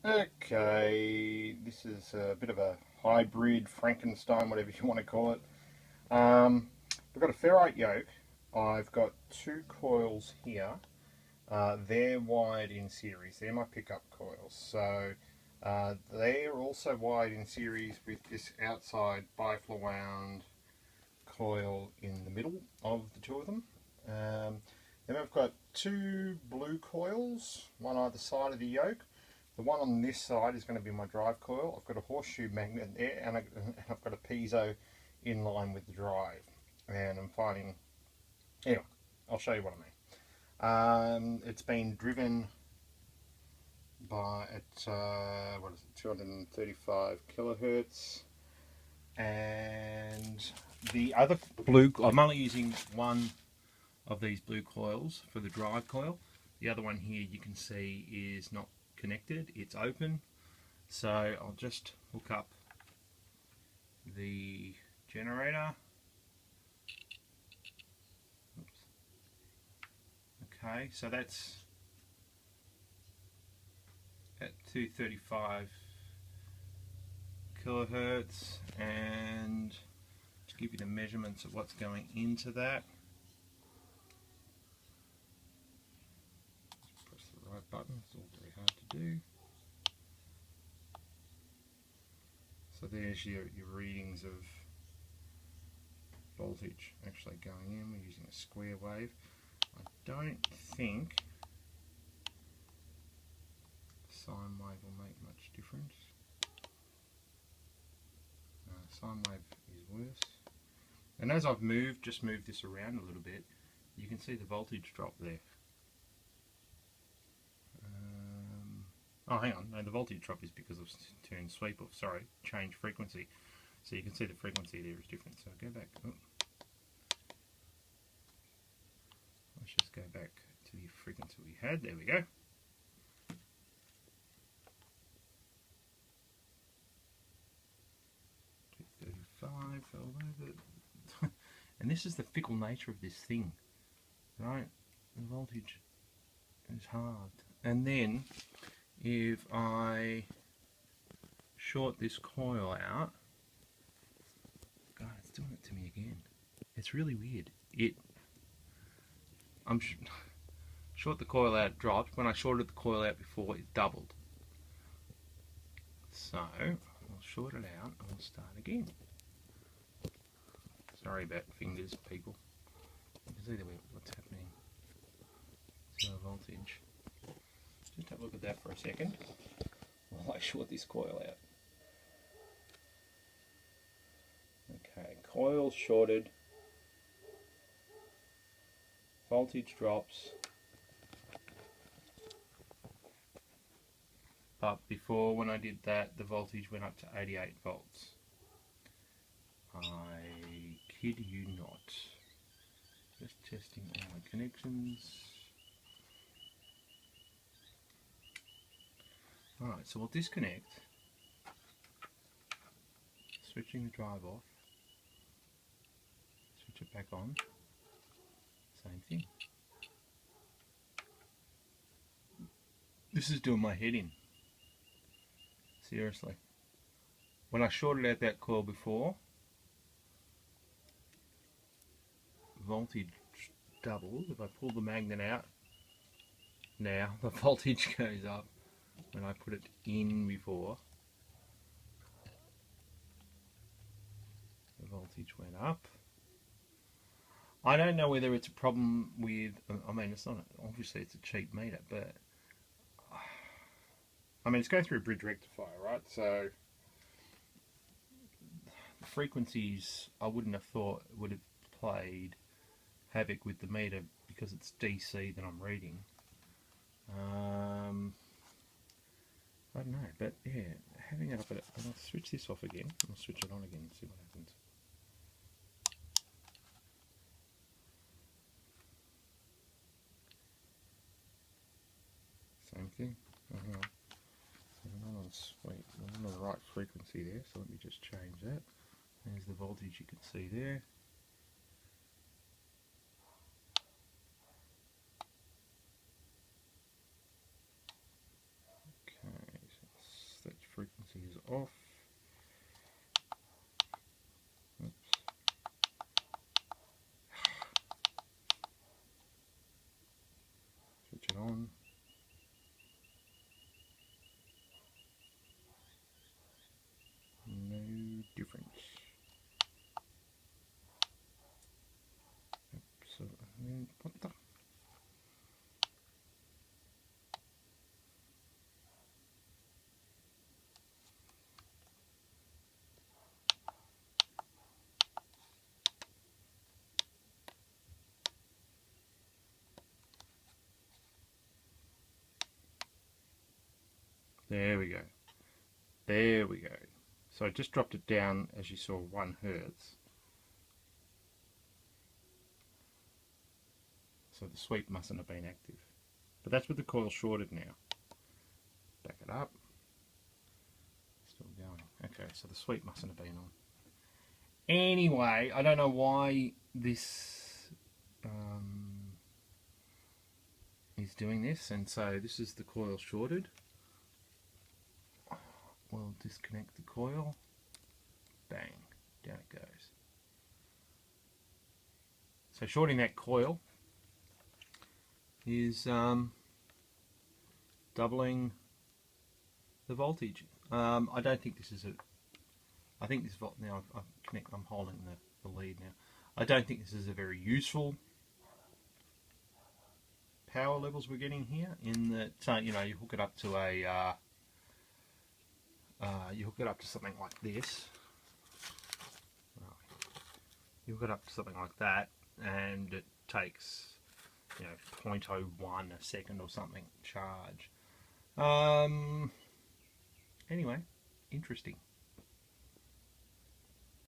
Okay, this is a bit of a hybrid, Frankenstein, whatever you want to call it. I've got a ferrite yoke. I've got two coils here. They're wired in series. They're my pickup coils. So they're also wired in series with this outside bifla wound coil in the middle of the two of them. Then I've got two blue coils, one either side of the yoke. The one on this side is going to be my drive coil. I've got a horseshoe magnet there, and I've got a piezo in line with the drive. And I'm finding, anyway, I'll show you what I mean. It's been driven by what is it, 235 kilohertz, and the other blue. I'm only using one of these blue coils for the drive coil. The other one here you can see is not connected, it's open, so I'll just hook up the generator. Oops. Okay, so that's at 235 kilohertz, and to give you the measurements of what's going into that, press the right button. It's all very hard to do. So there's your readings of voltage actually going in. We're using a square wave. I don't think sine wave will make much difference. Sine wave is worse. And as I've just moved this around a little bit, you can see the voltage drop there. Oh, hang on, no, the voltage drop is because I've turned sweep off, sorry, change frequency. So you can see the frequency there is different. So go back, let's just go back to the frequency we had, there we go. And this is the fickle nature of this thing, right? The voltage is halved. And then if I short this coil out, God, it's doing it to me again. It's really weird. Short the coil out, it dropped. When I shorted the coil out before, it doubled. So I'll short it out and we'll start again. Sorry about fingers, people. You can see what's happening. So voltage. Just have a look at that for a second while I short this coil out. Okay, coil shorted. Voltage drops. But before, when I did that, the voltage went up to 88 volts. I kid you not. Just testing all my connections. Alright, so we'll disconnect. Switching the drive off. Switch it back on. Same thing. This is doing my head in. Seriously. When I shorted out that coil before, voltage doubled. If I pull the magnet out now, the voltage goes up. When I put it in before, the voltage went up. I don't know whether it's a problem with, I mean, it's not, obviously it's a cheap meter, but I mean, it's going through a bridge rectifier, right? So the frequencies I wouldn't have thought would have played havoc with the meter because it's DC that I'm reading. I don't know, but yeah, having it up at it, and I'll switch this off again, and I'll switch it on again and see what happens. Same thing. I'm on the right frequency there, so let me just change that. There's the voltage you can see there. off. Oops. Switch it on. No difference. So, what the? There we go. There we go. So I just dropped it down, as you saw, 1 Hertz. So the sweep mustn't have been active. But that's with the coil shorted now. Back it up. Still going. Okay, so the sweep mustn't have been on. Anyway, I don't know why this is doing this, and so this is the coil shorted. We'll disconnect the coil. Bang, down it goes. So shorting that coil is doubling the voltage. I don't think this is a. I think this volt now. I'm holding the lead now. I don't think this is a very useful power levels we're getting here. In that you know, you hook it up to a. You hook it up to something like this. You hook it up to something like that, and it takes, you know, 0.01 a second or something charge. Anyway, interesting.